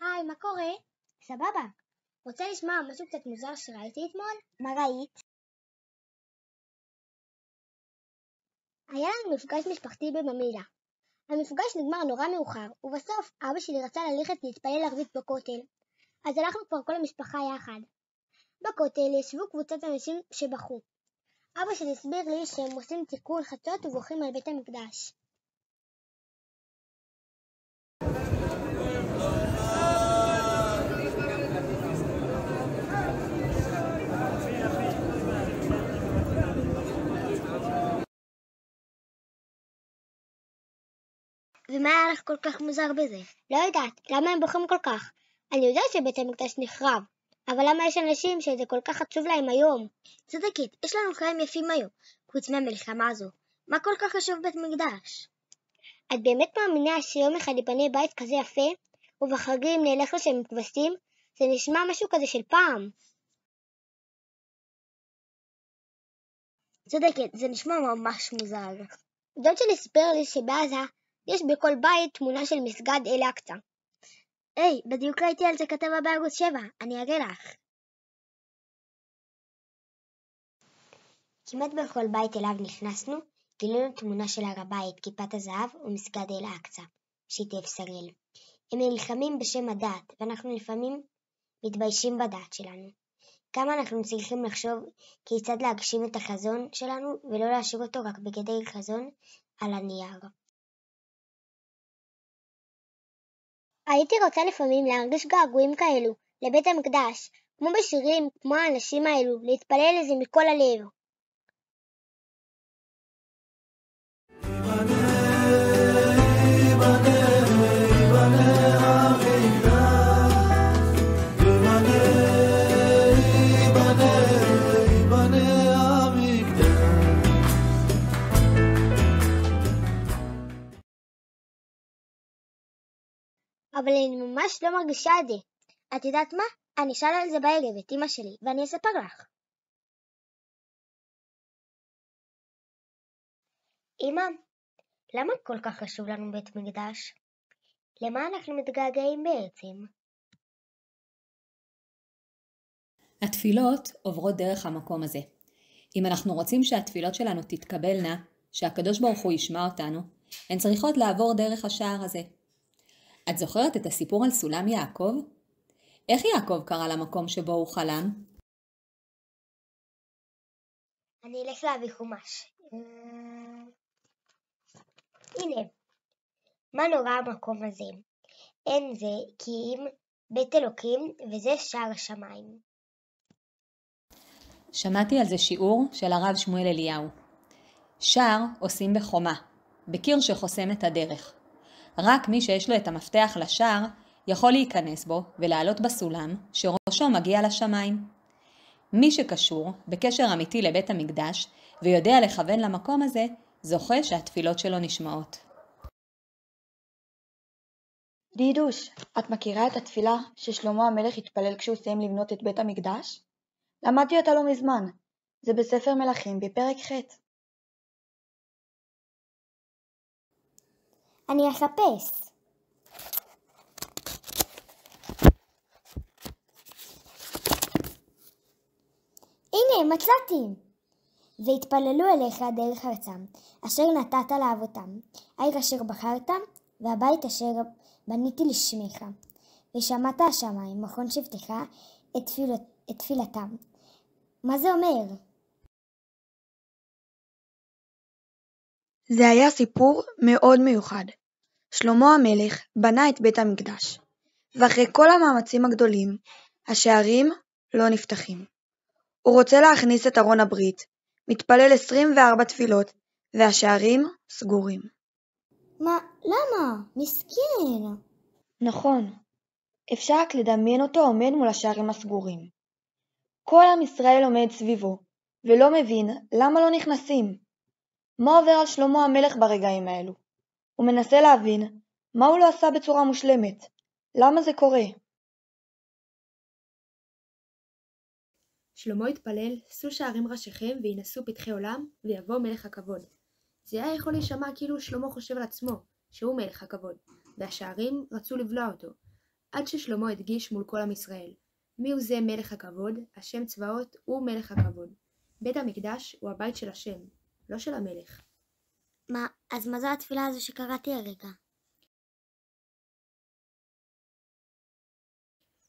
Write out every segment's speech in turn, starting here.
היי, מה קורה? סבבה. רוצה לשמוע משהו קצת מוזר שראיתי אתמול? מה ראית? היה לנו מפגש משפחתי בממילה. המפגש נגמר נורא מאוחר, ובסוף אבא שלי רצה ללכת להתפלל ערבית בכותל. אז הלכנו כבר כל המשפחה יחד. בכותל ישבו קבוצת אנשים שבכו. אבא שלי הסביר לי שהם עושים תיקון חצות ובוכים על בית המקדש. ומה היה לך כל כך מוזר בזה? לא יודעת, למה הם בוכים כל כך? אני יודעת שבית המקדש נחרב, אבל למה יש אנשים שזה כל כך עצוב להם היום? צדקית, יש לנו חיים יפים היום, חוץ מהמלחמה הזו. מה כל כך חשוב בית מקדש? את באמת מאמינה שיום אחד ייבנה בית כזה יפה, ובחגים נלך לשם כבשים? זה נשמע משהו כזה של פעם. צדקית, זה נשמע ממש מוזר. דוד שלי סיפר לי שבעזה יש בכל בית תמונה של מסגד אל-אקצא. היי, בדיוק ראיתי על זה כתבה בערוץ 7, אני אראה לך. כמעט בכל בית אליו נכנסנו, גילינו תמונה של הר הבית, כיפת הזהב ומסגד אל-אקצא, שיתף שראל. הם נלחמים בשם הדת, ואנחנו לפעמים מתביישים בדת שלנו. כמה אנחנו צריכים לחשוב כיצד להגשים את החזון שלנו, ולא להשאיר אותו רק בגדר חזון על הנייר. הייתי רוצה לפעמים להרגיש געגועים כאלו, לבית המקדש, כמו בשירים, כמו האנשים האלו, להתפלל לזה מכל הלב. אבל אני ממש לא מרגישה את זה. את יודעת מה? אני אשאל על זה בערב את אמא שלי, ואני אספר לך. אמא, למה כל כך חשוב לנו בית מקדש? למה אנחנו מתגעגעים בעצם? התפילות עוברות דרך המקום הזה. אם אנחנו רוצים שהתפילות שלנו תתקבלנה, שהקדוש ברוך הוא ישמע אותנו, הן צריכות לעבור דרך השער הזה. את זוכרת את הסיפור על סולם יעקב? איך יעקב קרא למקום שבו הוא חלם? אני אלך להביא חומש. הנה, מה נורא המקום הזה? אין זה כי אם בית אלוקים וזה שער השמיים. שמעתי על זה שיעור של הרב שמואל אליהו. שער עושים בחומה, בקיר שחוסם את הדרך. רק מי שיש לו את המפתח לשער יכול להיכנס בו ולעלות בסולם שראשו מגיע לשמיים. מי שקשור בקשר אמיתי לבית המקדש ויודע לכוון למקום הזה, זוכה שהתפילות שלו נשמעות. דידוש, את מכירה את התפילה ששלמה המלך התפלל כשהוא סיים לבנות את בית המקדש? למדתי אותה לא מזמן. זה בספר מלכים בפרק ח'. אני אחפש. הנה, מצאתי. והתפללו אליך דרך ארצם, אשר נתת לאבותם, העיר אשר בחרת, והבית אשר בניתי לשמך. ושמעת השמיים, מכון שבטך, את תפילתם. מה זה אומר? זה היה סיפור מאוד מיוחד. שלמה המלך בנה את בית המקדש, ואחרי כל המאמצים הגדולים, השערים לא נפתחים. הוא רוצה להכניס את ארון הברית, מתפלל 24 תפילות, והשערים סגורים. מה? למה? מסכן. נכון, אפשר רק לדמיין אותו עומד מול השערים הסגורים. כל עם ישראל עומד סביבו, ולא מבין למה לא נכנסים. מה עובר על שלמה המלך ברגעים האלו? הוא מנסה להבין מה הוא לא עשה בצורה מושלמת. למה זה קורה? שלמה התפלל, שו שערים ראשיכם וינסו פתחי עולם, ויבוא מלך הכבוד. זה היה יכול להישמע כאילו שלמה חושב על עצמו, שהוא מלך הכבוד, והשערים רצו לבלוע אותו. עד ששלמה הדגיש מול כל עם ישראל. מי הוא זה מלך הכבוד? השם צבאות הוא מלך הכבוד. בית המקדש הוא הבית של השם, לא של המלך. אז מה זו התפילה הזו שקראתי הרגע?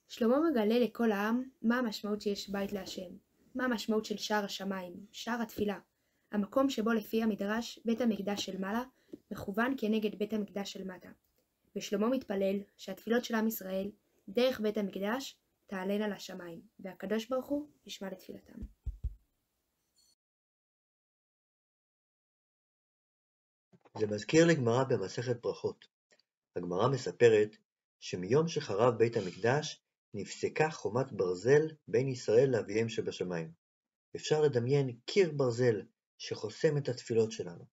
שלמה מגלה לכל העם מה המשמעות שיש בית להשם, מה המשמעות של שער השמיים, שער התפילה, המקום שבו לפי המדרש בית המקדש של מעלה מכוון כנגד בית המקדש של מטה. ושלמה מתפלל שהתפילות של עם ישראל דרך בית המקדש תעלנה לשמיים, והקדוש ברוך הוא ישמע לתפילתם. זה מזכיר לגמרא במסכת ברכות. הגמרא מספרת שמיום שחרב בית המקדש נפסקה חומת ברזל בין ישראל לאביהם שבשמיים. אפשר לדמיין קיר ברזל שחוסם את התפילות שלנו.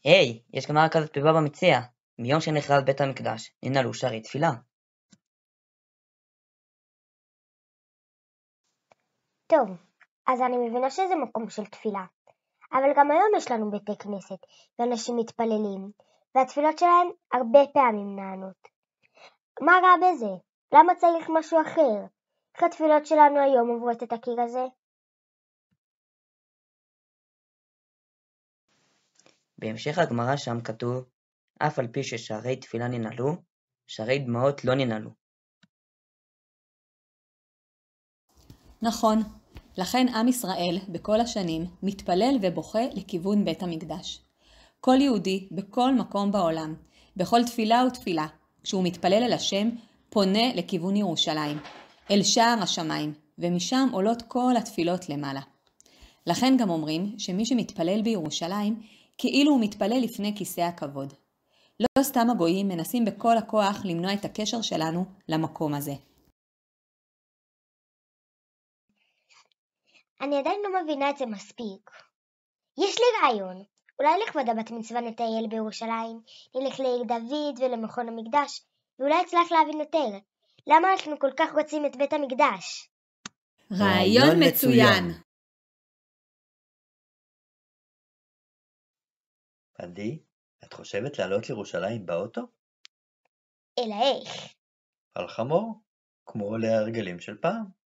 היי, יש גמרא כזאת בבבא מציעא. מיום שנחרב בית המקדש ננעלו שערי תפילה. טוב, אז אני מבינה שזה מקום של תפילה. אבל גם היום יש לנו בתי כנסת, ואנשים מתפללים, והתפילות שלהם הרבה פעמים נענות. מה רע בזה? למה צריך משהו אחר? איך התפילות שלנו היום עוברות את הקיר הזה? בהמשך הגמרא שם כתוב, אף על פי ששערי תפילה ננעלו, שערי דמעות לא ננעלו. נכון, לכן עם ישראל בכל השנים מתפלל ובוכה לכיוון בית המקדש. כל יהודי בכל מקום בעולם, בכל תפילה ותפילה, כשהוא מתפלל אל השם, פונה לכיוון ירושלים, אל שער השמיים, ומשם עולות כל התפילות למעלה. לכן גם אומרים שמי שמתפלל בירושלים, כאילו הוא מתפלל לפני כיסא הכבוד. לא סתם הגויים מנסים בכל הכוח למנוע את הקשר שלנו למקום הזה. אני עדיין לא מבינה את זה מספיק. יש לי רעיון. אולי לכבוד הבת מצווה נטייל בירושלים, נלך לעיר דוד ולמכון המקדש, ואולי אצלח להבין יותר. למה אנחנו כל כך רוצים את בית המקדש? רעיון מצוין! עדי, את חושבת לעלות לירושלים באוטו? אלא איך? על חמור, כמו להרגלים של פעם.